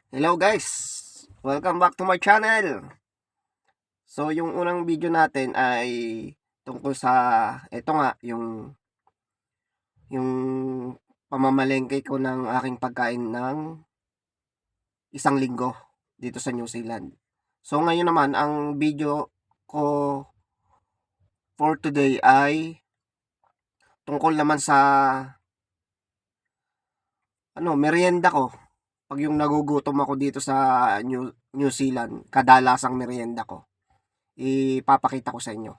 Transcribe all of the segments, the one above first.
Hello guys! Welcome back to my channel! So yung unang video natin ay tungkol sa ito nga yung pamamalengke ko ng aking pagkain ng isang linggo dito sa New Zealand. So ngayon naman ang video ko for today ay tungkol naman sa merienda ko. Pag yung nagugutom ako dito sa New Zealand, kadalasang merienda ko, ipapakita ko sa inyo.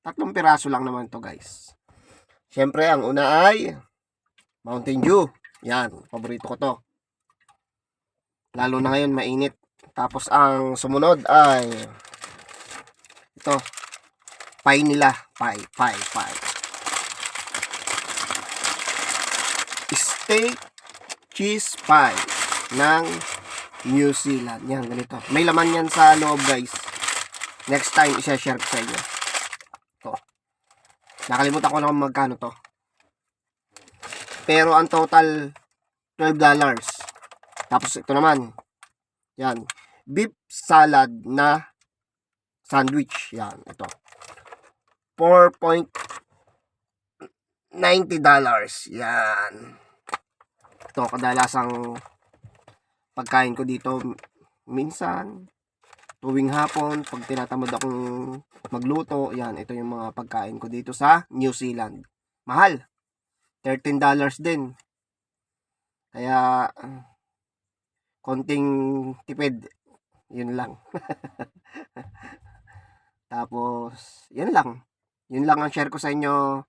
3 piraso lang naman to guys. Siyempre, ang una ay Mountain Dew. Yan, paborito ko to. Lalo na ngayon, mainit. Tapos ang sumunod ay ito, pie nila. Pie. Steak cheese pie ng New Zealand. Yan, ganito. May laman yan sa loob guys. Next time, isa-share ko sa inyo. Ito. Nakalimutan ko na kung magkano to. Pero ang total, $12. Tapos ito naman. Yan. Beef salad na sandwich. Yan, ito. $4.90. Yan. Ito, kadalasang pagkain ko dito minsan tuwing hapon pag tinatamad akong magluto. Yan, ito yung mga pagkain ko dito sa New Zealand. Mahal, $13 din, kaya konting tipid, yun lang. Tapos yun lang ang share ko sa inyo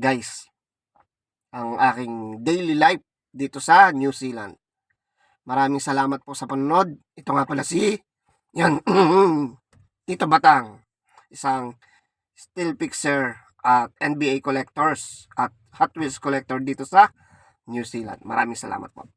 guys, ang aking daily life dito sa New Zealand. Maraming salamat po sa panonood. Ito nga pala si Tito Batang, isang steel fixer at NBA collectors at Hot Wheels collector dito sa New Zealand. Maraming salamat po.